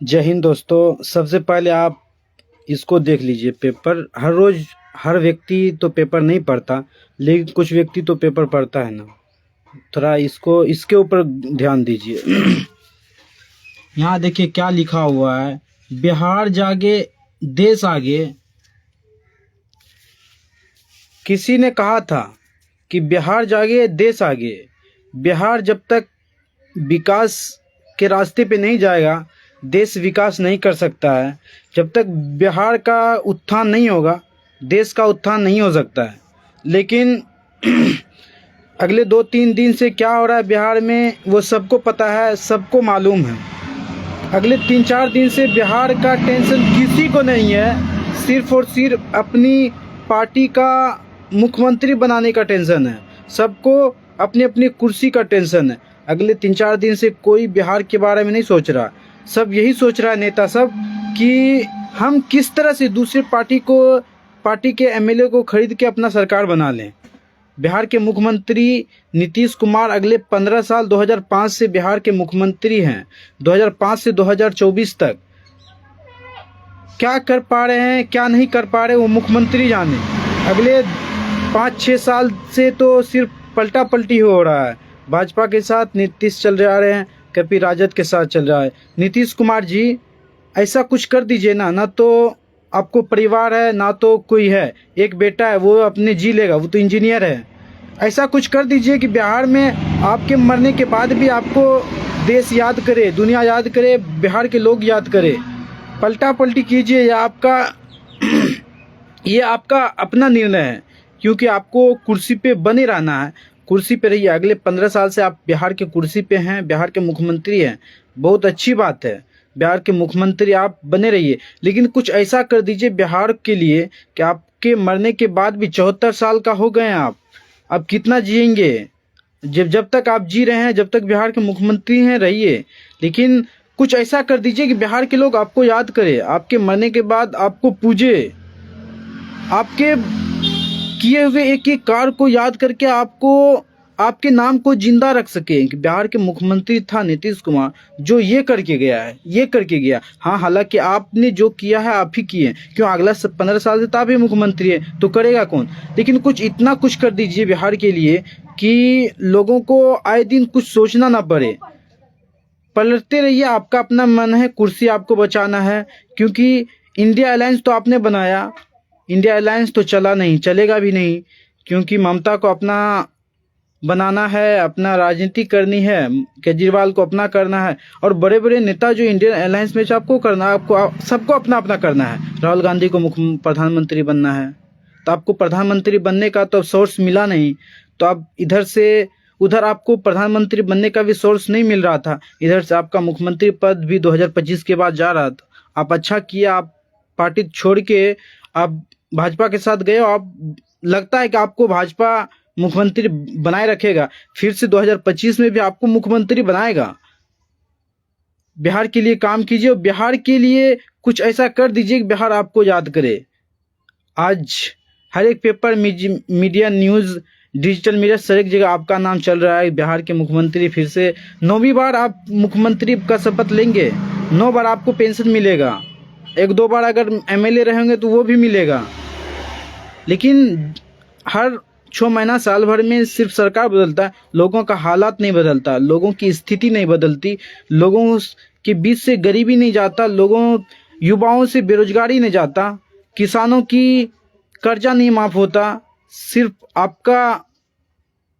जय हिंद दोस्तों। सबसे पहले आप इसको देख लीजिए। पेपर हर रोज हर व्यक्ति तो पेपर नहीं पढ़ता, लेकिन कुछ व्यक्ति तो पेपर पढ़ता है ना। थोड़ा इसको इसके ऊपर ध्यान दीजिए। यहाँ देखिए क्या लिखा हुआ है, बिहार जागे देश आगे। किसी ने कहा था कि बिहार जागे देश आगे। बिहार जब तक विकास के रास्ते पे नहीं जाएगा, देश विकास नहीं कर सकता है। जब तक बिहार का उत्थान नहीं होगा, देश का उत्थान नहीं हो सकता है। लेकिन अगले 2-3 दिन से क्या हो रहा है बिहार में, वो सबको पता है, सबको मालूम है। अगले 3-4 दिन से बिहार का टेंशन किसी को नहीं है, सिर्फ और सिर्फ अपनी पार्टी का मुख्यमंत्री बनाने का टेंशन है। सबको अपनी अपनी कुर्सी का टेंशन है। अगले 3-4 दिन से कोई बिहार के बारे में नहीं सोच रहा। सब यही सोच रहा है, नेता सब, कि हम किस तरह से दूसरे पार्टी के एमएलए को खरीद के अपना सरकार बना लें। बिहार के मुख्यमंत्री नीतीश कुमार अगले 15 साल 2005 से बिहार के मुख्यमंत्री हैं। 2005 से 2024 तक क्या कर पा रहे हैं, क्या नहीं कर पा रहे, वो मुख्यमंत्री जाने। अगले 5-6 साल से तो सिर्फ पलटा पलटी हो रहा है। भाजपा के साथ नीतीश चल रहे हैं, कभी राजद के साथ चल रहा है। नीतीश कुमार जी, ऐसा कुछ कर दीजिए ना तो आपको परिवार है, ना तो कोई है। एक बेटा है, वो अपने जी लेगा, वो तो इंजीनियर है। ऐसा कुछ कर दीजिए कि बिहार में आपके मरने के बाद भी आपको देश याद करे, दुनिया याद करे, बिहार के लोग याद करे। पलटा पलटी कीजिए, ये आपका अपना निर्णय है, क्योंकि आपको कुर्सी पे बने रहना है। कुर्सी पे रहिए। अगले 15 साल से आप बिहार के कुर्सी पे हैं, बिहार के मुख्यमंत्री हैं। बहुत अच्छी बात है, बिहार के मुख्यमंत्री आप बने रहिए। लेकिन कुछ ऐसा कर दीजिए बिहार के लिए कि आपके मरने के बाद भी 74 साल का हो गए आप। अब कितना जिएंगे? जब तक आप जी रहे हैं, जब तक बिहार के मुख्यमंत्री हैं, रहिए। लेकिन कुछ ऐसा कर दीजिए कि बिहार के लोग आपको याद करें, आपके मरने के बाद आपको पूजे, आपके किए हुए एक एक कार्य को याद करके आपको आपके नाम को जिंदा रख सके कि बिहार के मुख्यमंत्री था नीतीश कुमार, जो ये करके गया है, ये करके गया। हाँ, हालांकि आपने जो किया है आप ही किए, क्यों अगला 15 साल से तो आप ही मुख्यमंत्री है, तो करेगा कौन? लेकिन कुछ इतना कुछ कर दीजिए बिहार के लिए कि लोगों को आए दिन कुछ सोचना ना पड़े। पलटते रहिए, आपका अपना मन है, कुर्सी आपको बचाना है। क्योंकि इंडिया अलायंस तो आपने बनाया, इंडिया अलायंस तो चला नहीं, चलेगा भी नहीं, क्योंकि ममता को अपना बनाना है, अपना राजनीति करनी है, केजरीवाल को अपना करना है। और बड़े बड़े नेता जो इंडियन अलायंस में आपको करना है, आपको सबको अपना अपना करना है। राहुल गांधी को प्रधानमंत्री बनना है, तो आपको प्रधानमंत्री बनने का तो सोर्स मिला नहीं, तो आप इधर से उधर आपको प्रधानमंत्री बनने का भी सोर्स नहीं मिल रहा था। इधर से आपका मुख्यमंत्री पद भी 2025 के बाद जा रहा था। आप अच्छा किया, आप पार्टी छोड़ के आप भाजपा के साथ गए। आप लगता है कि आपको भाजपा मुख्यमंत्री बनाए रखेगा, फिर से 2025 में भी आपको मुख्यमंत्री बनाएगा। बिहार के लिए काम कीजिए और बिहार के लिए कुछ ऐसा कर दीजिए कि बिहार आपको याद करे। आज हर एक paper, media, news, digital media, हर एक जगह आपका नाम चल रहा है। बिहार के मुख्यमंत्री फिर से 9वीं बार आप मुख्यमंत्री का शपथ लेंगे। 9 बार आपको पेंशन मिलेगा। 1-2 बार अगर एमएलए रहेंगे तो वो भी मिलेगा। लेकिन हर 6 महीना, साल भर में सिर्फ सरकार बदलता है, लोगों का हालात नहीं बदलता, लोगों की स्थिति नहीं बदलती, लोगों के बीच से गरीबी नहीं जाता, युवाओं से बेरोजगारी नहीं जाता, किसानों की कर्जा नहीं माफ होता। सिर्फ आपका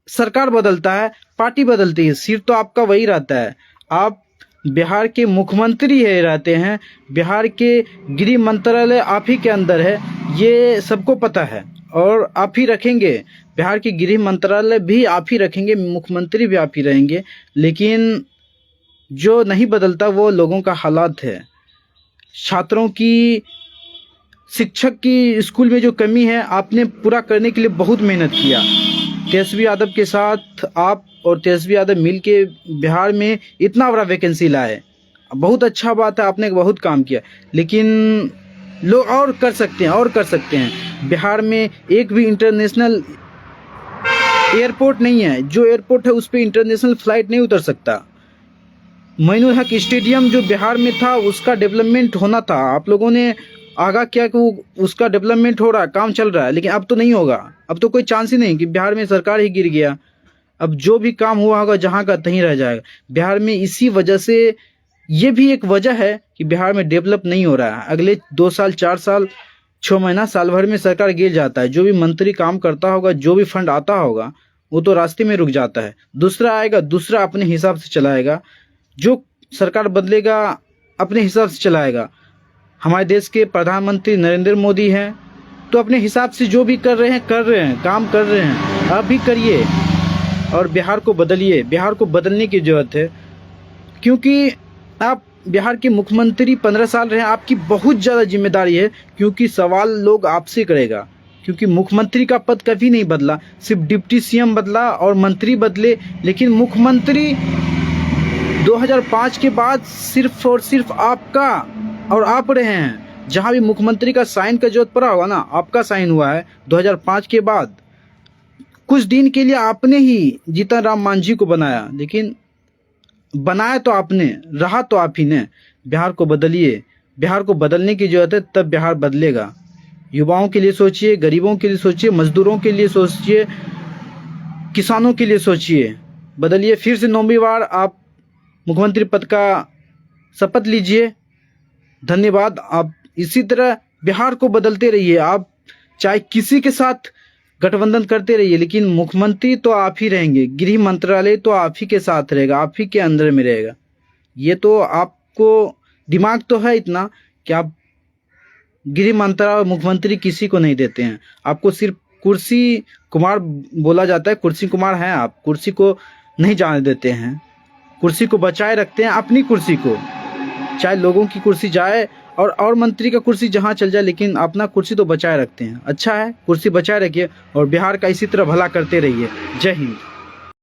सरकार बदलता है, पार्टी बदलती है, सिर्फ तो आपका वही रहता है। आप बिहार के मुख्यमंत्री है, रहते हैं, बिहार के गृह मंत्रालय आप ही के अंदर है, ये सबको पता है। और आप ही रखेंगे, बिहार की गृह मंत्रालय भी आप ही रखेंगे, मुख्यमंत्री भी आप ही रहेंगे। लेकिन जो नहीं बदलता वो लोगों का हालात है। छात्रों की, शिक्षक की स्कूल में जो कमी है, आपने पूरा करने के लिए बहुत मेहनत किया। तेजस्वी यादव के साथ आप और तेजस्वी यादव मिल के बिहार में इतना बड़ा वैकेंसी लाए, बहुत अच्छा बात है, आपने बहुत काम किया। लेकिन लोग और कर सकते हैं, और कर सकते हैं। बिहार में एक भी इंटरनेशनल एयरपोर्ट नहीं है, जो एयरपोर्ट है उस पर इंटरनेशनल फ्लाइट नहीं उतर सकता। मोइनुल हक स्टेडियम जो बिहार में था उसका डेवलपमेंट होना था, आप लोगों ने आगाह किया कि वो उसका डेवलपमेंट हो रहा है, काम चल रहा है, लेकिन अब तो नहीं होगा। अब तो कोई चांस ही नहीं कि बिहार में सरकार ही गिर गया। अब जो भी काम हुआ होगा जहाँ का तहीं रह जाएगा बिहार में। इसी वजह से ये भी एक वजह है कि बिहार में डेवलप नहीं हो रहा है। अगले 2 साल 4 साल 6 महीना साल भर में सरकार गिर जाता है। जो भी मंत्री काम करता होगा, जो भी फंड आता होगा, वो तो रास्ते में रुक जाता है। दूसरा आएगा, दूसरा अपने हिसाब से चलाएगा। जो सरकार बदलेगा अपने हिसाब से चलाएगा। हमारे देश के प्रधानमंत्री नरेंद्र मोदी हैं, तो अपने हिसाब से जो भी कर रहे हैं, काम कर रहे हैं। आप भी करिए और बिहार को बदलिए। बिहार को बदलने की ज़रूरत है, क्योंकि आप बिहार के मुख्यमंत्री 15 साल रहे, आपकी बहुत ज़्यादा जिम्मेदारी है। क्योंकि सवाल लोग आपसे करेगा, क्योंकि मुख्यमंत्री का पद कभी नहीं बदला, सिर्फ डिप्टी सीएम बदला और मंत्री बदले, लेकिन मुख्यमंत्री 2005 के बाद सिर्फ और सिर्फ आपका और आप रहे हैं। जहाँ भी मुख्यमंत्री का साइन का जरूरत पड़ा होगा ना, आपका साइन हुआ है 2005 के बाद। कुछ दिन के लिए आपने ही जीतन राम मांझी को बनाया, लेकिन बनाया तो आपने, रहा तो आप ही ने। बिहार को बदलिए। बिहार को बदलने की जरूरत है, तब बिहार बदलेगा। युवाओं के लिए सोचिए, गरीबों के लिए सोचिए, मजदूरों के लिए सोचिए, किसानों के लिए सोचिए। बदलिए। फिर से 9वीं बार आप मुख्यमंत्री पद का शपथ लीजिए। धन्यवाद। आप इसी तरह बिहार को बदलते रहिए। आप चाहे किसी के साथ गठबंधन करते रहिए, लेकिन मुख्यमंत्री तो आप ही रहेंगे। गृह मंत्रालय तो आप ही के साथ रहेगा, आप ही के अंदर में रहेगा। ये तो आपको दिमाग तो है इतना कि आप गृह मंत्रालय मुख्यमंत्री किसी को नहीं देते हैं। आपको सिर्फ कुर्सी कुमार बोला जाता है। कुर्सी कुमार हैं आप, कुर्सी को नहीं जाने देते हैं। कुर्सी को बचाए रखते हैं, अपनी कुर्सी को। चाहे लोगों की कुर्सी जाए और मंत्री का कुर्सी जहां चल जाए, लेकिन अपना कुर्सी तो बचाए रखते हैं। अच्छा है, कुर्सी बचाए रखिए और बिहार का इसी तरह भला करते रहिए। जय हिंद।